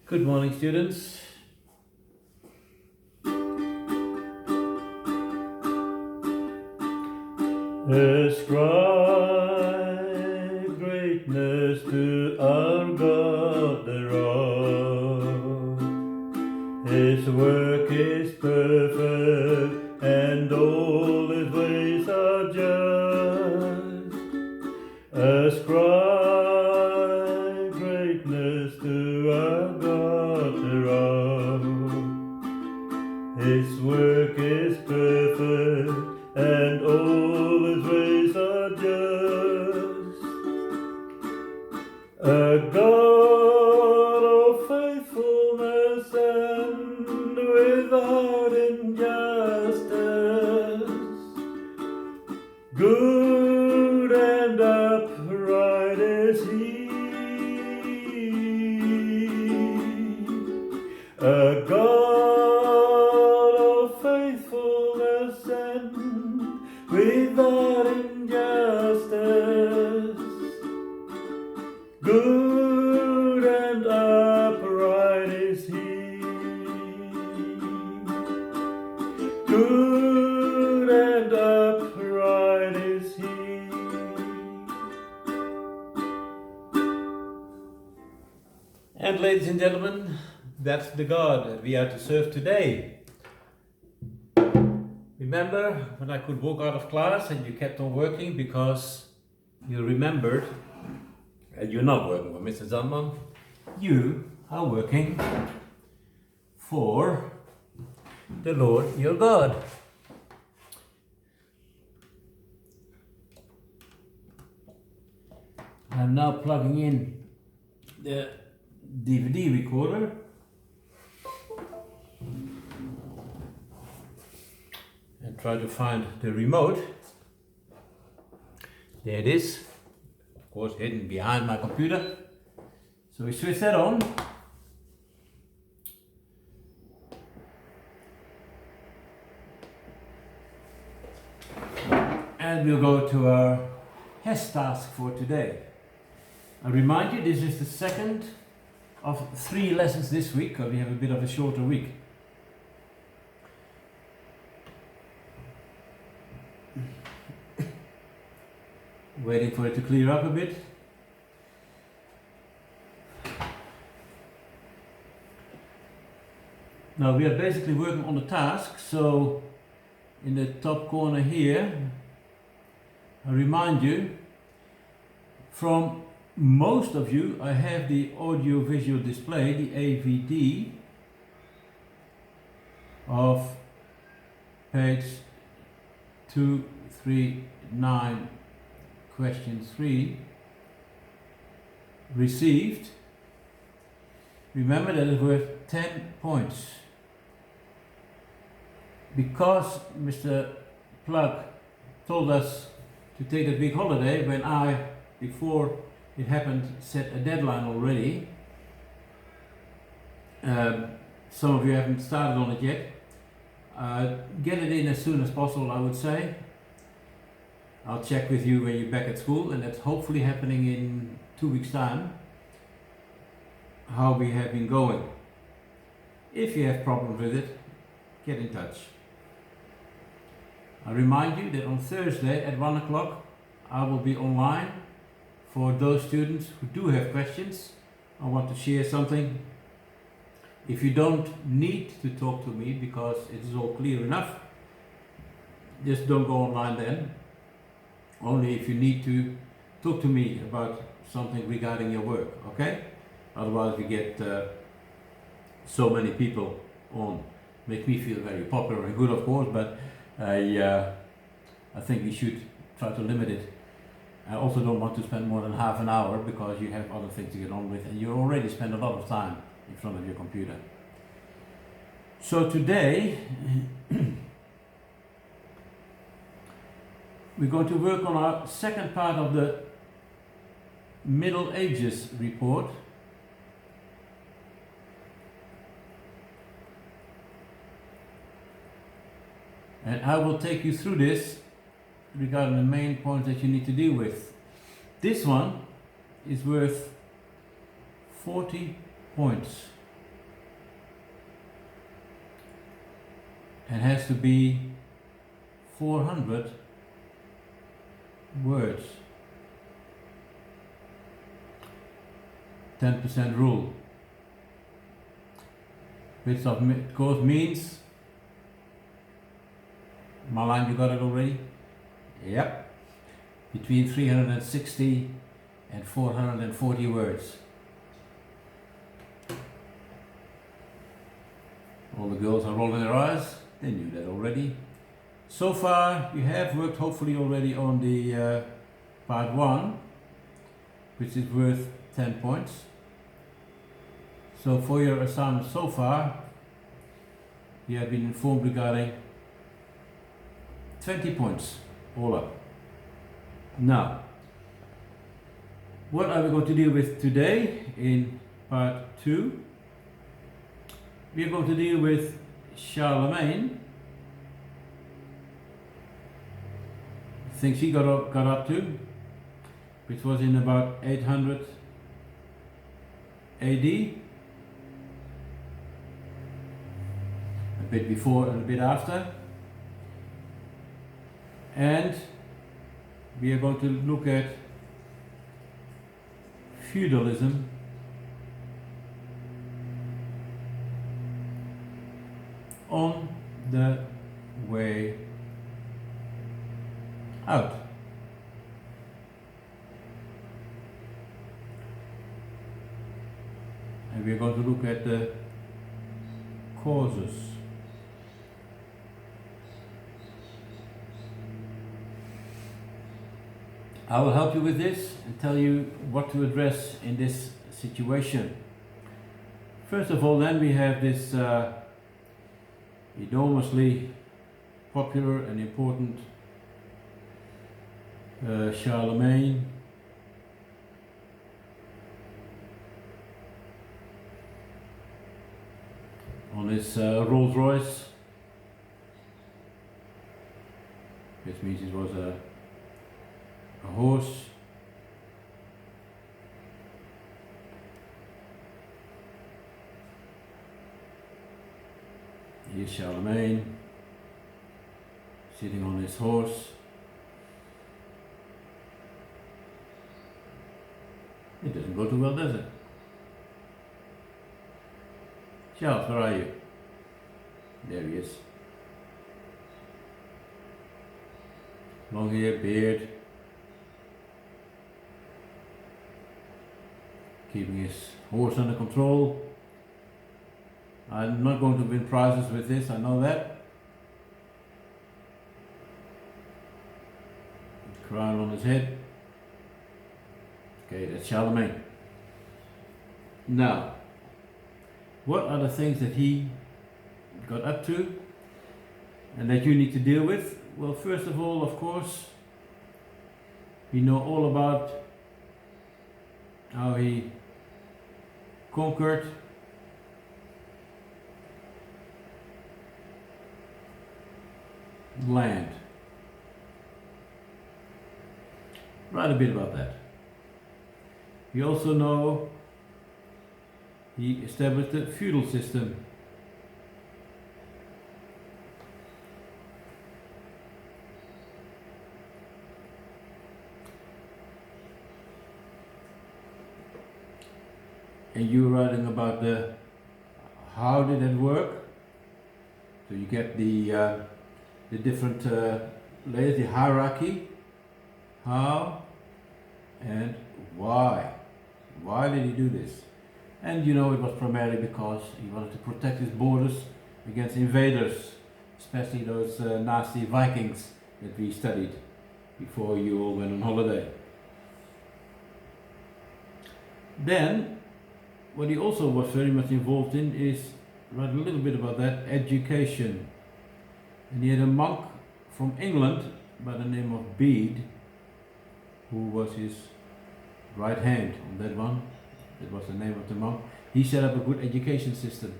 Good morning, students. Ascribe greatness to our God the Rock. His work is perfect and all His ways are just. Ascribe greatness to our God the Rock. His work is perfect and all His ways are just. A God of faithfulness and without injustice, good and upright is He. A God of faithfulness and without injustice, good and upright is He. Good and upright is He. And ladies and gentlemen, that's the God we are to serve today. Remember when I could walk out of class and you kept on working because you remembered you're not working for Mr. Zandman, you are working for the Lord your God. I'm now plugging in the DVD recorder. And try to find the remote. There it is, of course hidden behind my computer. So we switch that on. And we'll go to our HASS task for today. I remind you, this is the second of 3 lessons this week, because we have a bit of a shorter week. Waiting for it to clear up a bit. Now we are basically working on the task, so in the top corner here, I remind you, from most of you I have the audio visual display, the AVD, of page 239. Question 3, received. Remember that it's worth 10 points. Because Mr. Plug told us to take a big holiday, when I, before it happened, set a deadline already. Some of you haven't started on it yet. Get it in as soon as possible, I would say. I'll check with you when you're back at school, and that's hopefully happening in 2 weeks' time, how we have been going. If you have problems with it, get in touch. I remind you that on Thursday at 1 o'clock I will be online for those students who do have questions. I want to share something. If you don't need to talk to me because it is all clear enough, just don't go online then. Only if you need to talk to me about something regarding your work, okay? Otherwise we get so many people on. Make me feel very popular and good, of course, but I think we should try to limit it. I also don't want to spend more than half an hour because you have other things to get on with and you already spend a lot of time in front of your computer. So today we're going to work on our second part of the Middle Ages report. And I will take you through this regarding the main points that you need to deal with. This one is worth 40 points and has to be 400 words. 10% rule, which of course means, Marlijn, you got it already? Yep. Between 360 and 440 words. All the girls are rolling their eyes, they knew that already. So far you have worked hopefully already on the part 1, which is worth 10 points. So for your assignment so far, you have been informed regarding 20 points all up. Now, what are we going to deal with today in part 2? We are going to deal with Charlemagne, things he got up to, which was in about 800 AD, a bit before and a bit after, and we are going to look at feudalism on the way out. And we are going to look at the causes. I will help you with this and tell you what to address in this situation. First of all, then we have this enormously popular and important Charlemagne. On his Rolls Royce, which means it was a horse. Here's Charlemagne sitting on his horse. It doesn't go too well, does it? Charles, where are you? There he is. Long hair, beard. Keeping his horse under control. I'm not going to win prizes with this, I know that. Crown on his head. Okay, that's Charlemagne. Now, what are the things that he got up to and that you need to deal with? Well, first of all, of course, we know all about how he conquered land. Write a bit about that. We also know he established a feudal system. And you're writing about the how did it work. So you get the different layers, the hierarchy, how and why. Why did he do this? And you know it was primarily because he wanted to protect his borders against invaders, especially those nasty Vikings that we studied before you all went on holiday. Then, what he also was very much involved in is, write a little bit about that, education. And he had a monk from England by the name of Bede, who was his right hand on that one. That was the name of the monk. He set up a good education system.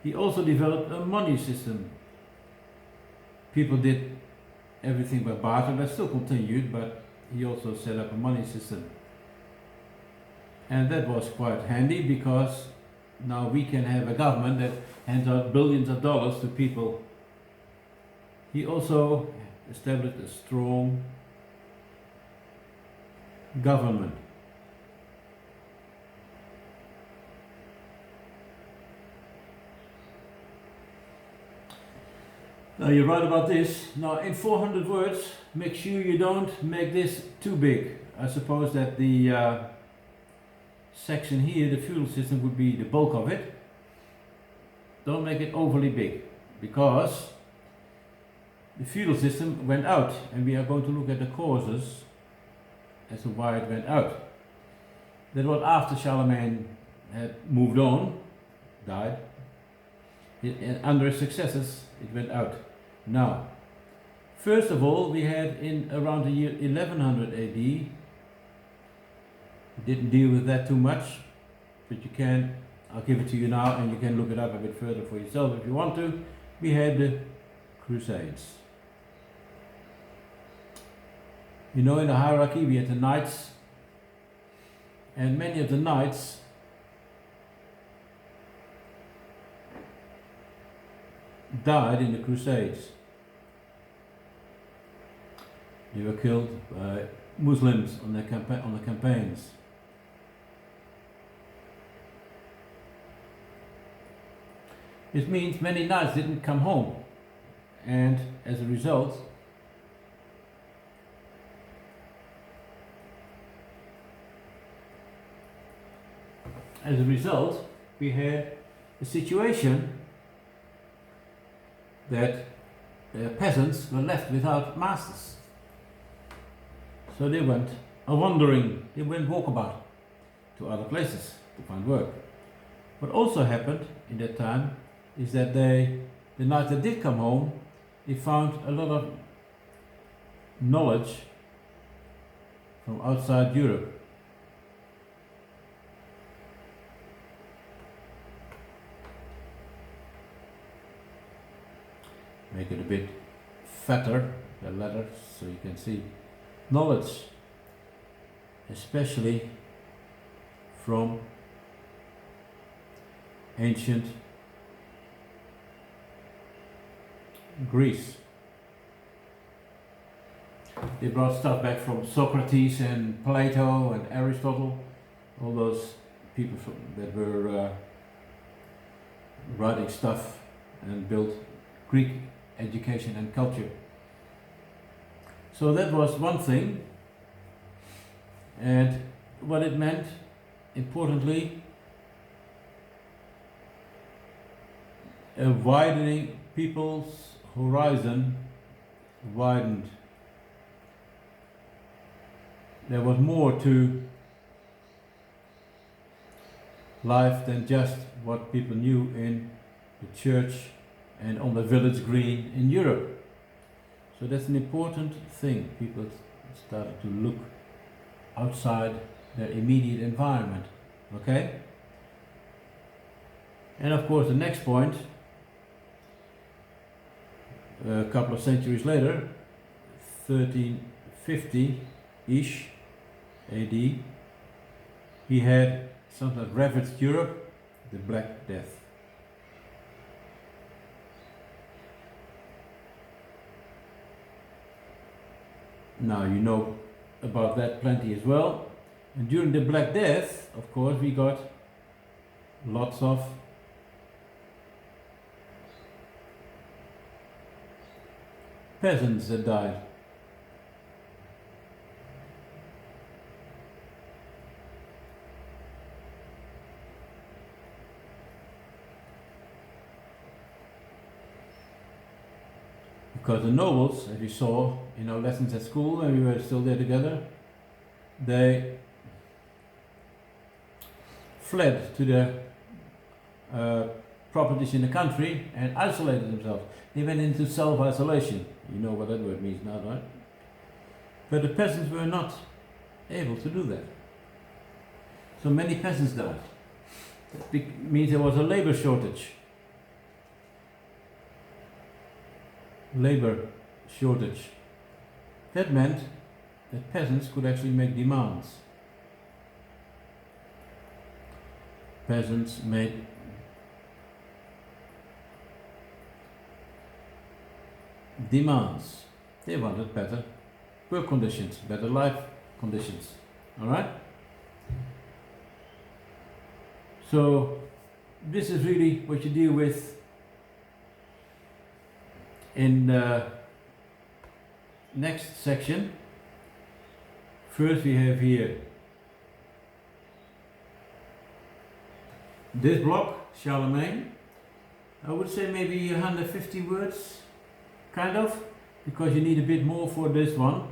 He also developed a money system. People did everything by barter, that still continued, but he also set up a money system. And that was quite handy because now we can have a government that hands out billions of dollars to people. He also established a strong government. Now you write about this. Now in 400 words, make sure you don't make this too big. I suppose that the section here, the feudal system, would be the bulk of it. Don't make it overly big, because the feudal system went out, and we are going to look at the causes as to why it went out. That was after Charlemagne had moved on, died. And under his successors, it went out. Now, first of all, we had in around the year 1100 AD, we didn't deal with that too much, but you can, I'll give it to you now and you can look it up a bit further for yourself if you want to. We had the Crusades. You know, in the hierarchy we had the knights, and many of the knights died in the Crusades. They were killed by Muslims on the campaigns. This means many knights didn't come home, and as a result, we had a situation that peasants were left without masters. So they went wandering, they went walkabout to other places to find work. What also happened in that time is that the knights that did come home, they found a lot of knowledge from outside Europe. Make it a bit fatter, the letter, so you can see knowledge, especially from ancient Greece. They brought stuff back from Socrates and Plato and Aristotle, all those people that were writing stuff and built Greek education and culture. So that was one thing, and what it meant, importantly, a widening, people's horizon widened. There was more to life than just what people knew in the church and on the village green in Europe. So that's an important thing. People started to look outside their immediate environment. Okay? And of course the next point, a couple of centuries later, 1350-ish AD, he had something that ravaged Europe, the Black Death. Now you know about that plenty as well. And during the Black Death, of course, we got lots of peasants that died. Because the nobles, as you saw in our lessons at school when we were still there together, they fled to their properties in the country and isolated themselves. They went into self-isolation. You know what that word means now, right? But the peasants were not able to do that. So many peasants died. That means there was a labor shortage. Labor shortage. That meant that peasants could actually make demands. peasants made demands. They wanted better work conditions, better life conditions. Alright? So this is really what you deal with in the next section. First we have here this block, Charlemagne. I would say maybe 150 words, kind of, because you need a bit more for this one,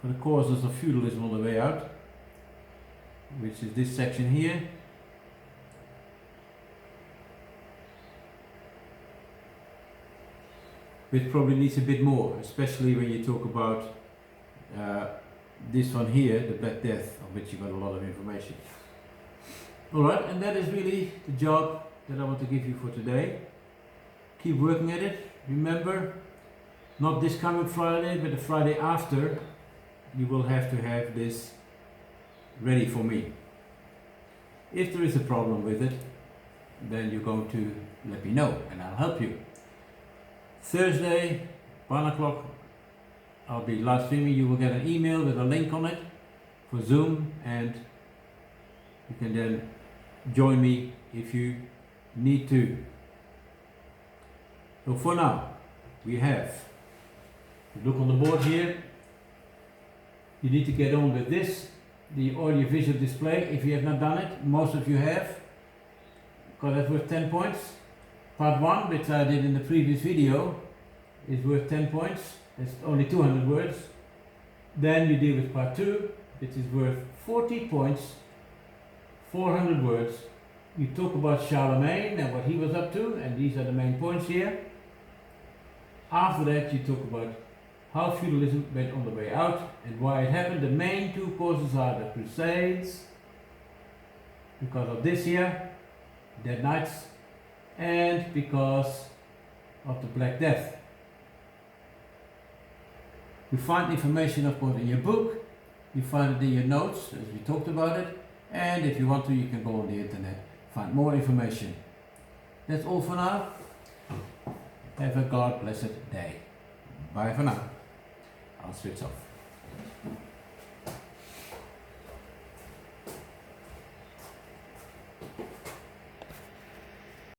for the causes of feudalism on the way out, which is this section here. Which probably needs a bit more, especially when you talk about this one here, the Black Death, of which you got a lot of information. Alright, and that is really the job that I want to give you for today. Keep working at it. Remember, not this coming Friday, but the Friday after, you will have to have this ready for me. If there is a problem with it, then you're going to let me know and I'll help you. Thursday, 1 o'clock, I'll be live streaming. You will get an email with a link on it for Zoom, and you can then join me if you need to. So for now, we have, look on the board here, you need to get on with this, the audio-visual display. If you have not done it, most of you have, because that's worth 10 points. Part 1, which I did in the previous video, is worth 10 points. It's only 200 words. Then you deal with part 2, which is worth 40 points, 400 words. You talk about Charlemagne and what he was up to, and these are the main points here. After that, you talk about how feudalism went on the way out and why it happened. The main two causes are the Crusades, because of this here, Dead Knights, and because of the Black Death. You find information, of course, in your book, you find it in your notes, as we talked about it, and if you want to, you can go on the internet, find more information. That's all for now. Have a God blessed day. Bye for now. I'll switch off.